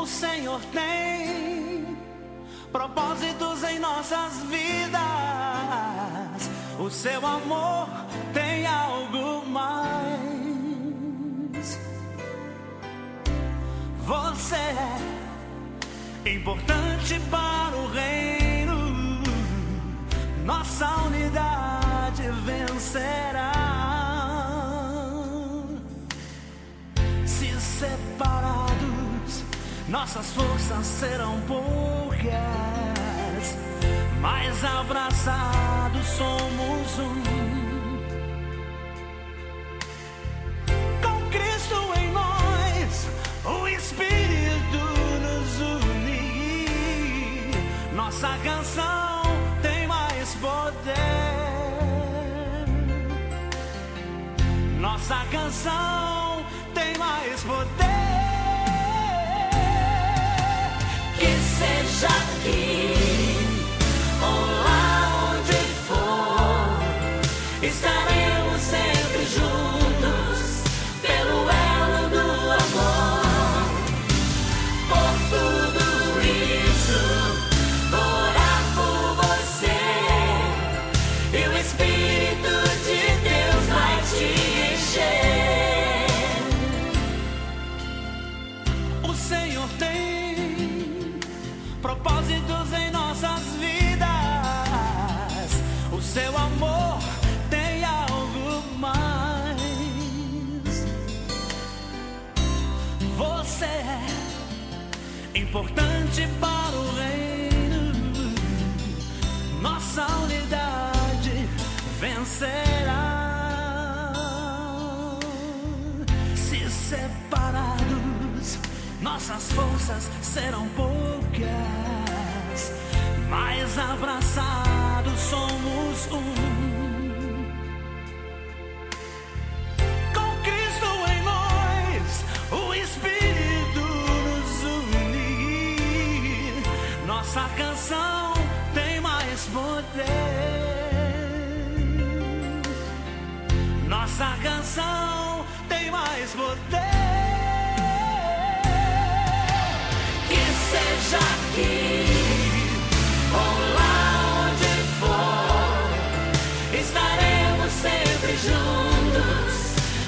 O Senhor tem propósitos em nossas vidas. O seu amor tem algo mais. Você é importante para o reino. Nossa unidade vencerá. Se separados, nossas forças serão poucas, mas abraçados somos um. Com Cristo em nós, o Espírito nos une. Nossa canção tem mais poder. Nossa canção tem mais poder. Que seja aqui ou lá onde for, estaremos sempre juntos pelo elo do amor. Por tudo isso, vou orar por você, e o Espírito de Deus vai te encher. O Senhor tem propósitos em nossas vidas. O seu amor tem algo mais. Você é importante para o reino. Nossa unidade vencerá. Se separados, nossas forças serão poucas, mas abraçados somos um. Com Cristo em nós, o Espírito nos une. Nossa canção tem mais poder. Nossa canção tem mais poder. Seja aqui ou lá onde for, estaremos sempre juntos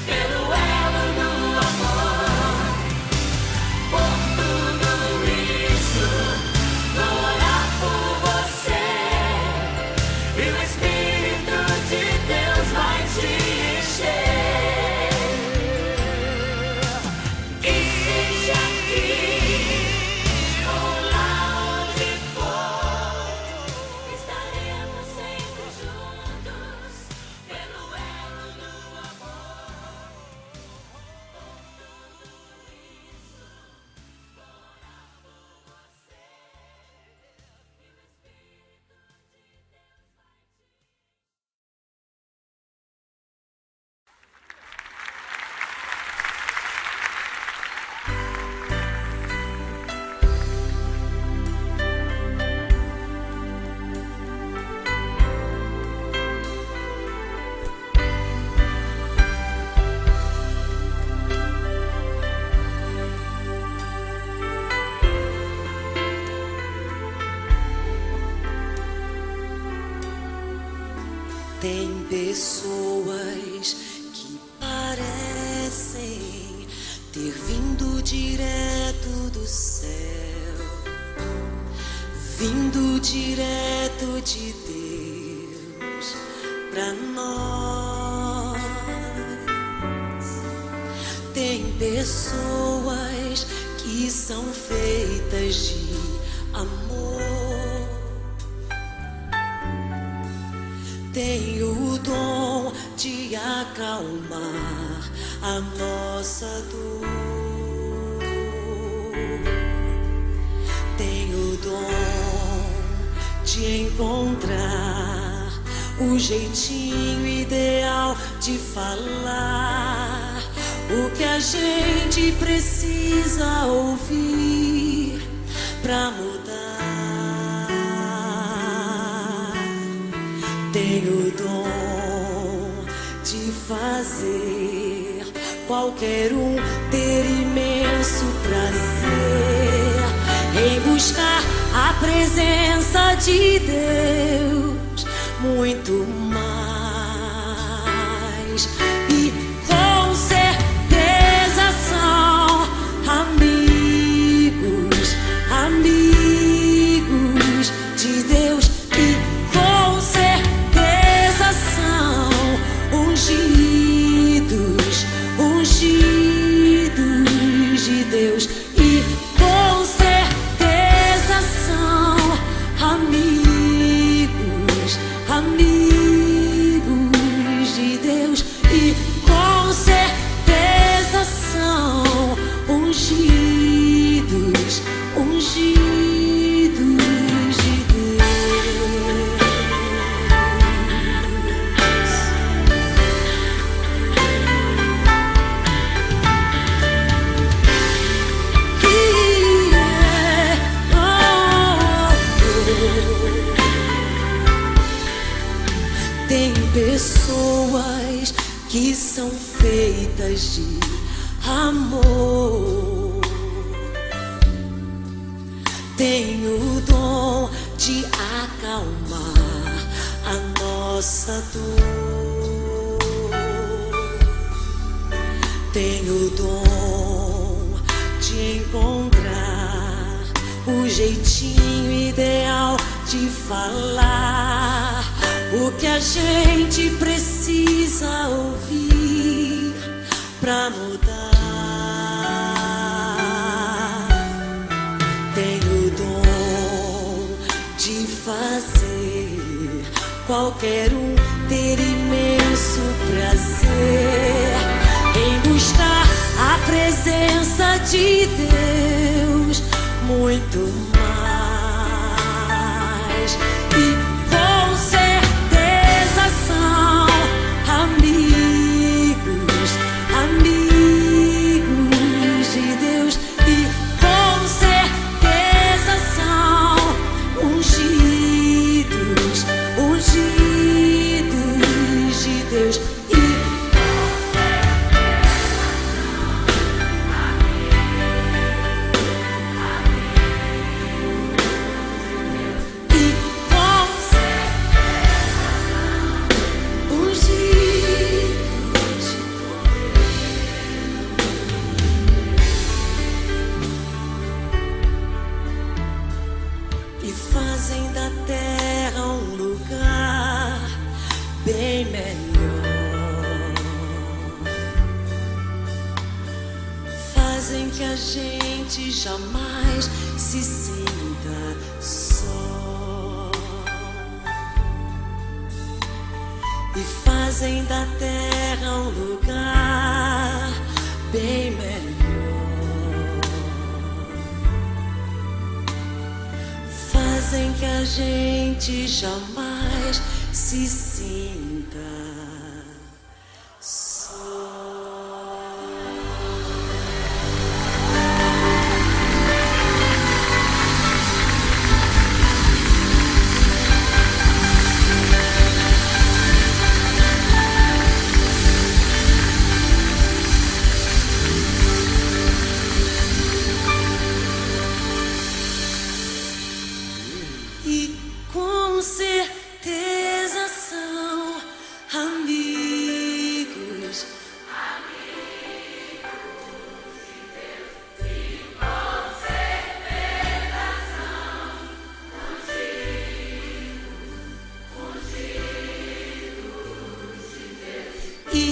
pelo elo do amor. Por tudo isso, vou orar por você, e o Espírito de Deus vai te encher. Que seja aqui Tem pessoas que parecem ter vindo direto do céu, vindo direto de Deus pra nós. Tem pessoas que são feitas de amor. Tem o dom de acalmar a nossa dor. Tem o dom de encontrar o jeitinho ideal de falar o que a gente precisa ouvir pra mudar. Tem o dom de fazer qualquer um ter imenso prazer buscar a presença de Deus, muito mais. E com certeza são amigos, amigos de Deus. E com certeza são ungidos, ungidos de Deus. E com certeza são amigos, amigos de Deus. E com certeza são ungidos, ungidos de Deus. Tem pessoas que são feitas de amor, tem o dom de acalmar a nossa dor, tem o dom de encontrar o jeitinho ideal de falar o que a gente precisa ouvir pra mudar. Tem o dom de fazer qualquer um ter imenso prazer em buscar a presença de Deus, muito mais. E com certeza são amigos, amigos de Deus. E com certeza são ungidos, ungidos de Deus. E fazem da terra um lugar bem melhor, fazem que a gente jamais se sinta só, e fazem da terra um lugar bem melhor, fazem que a gente jamais se sinta só. E com certeza são amigos, amigos de Deus. E com certeza são ungidos, ungidos de Deus. E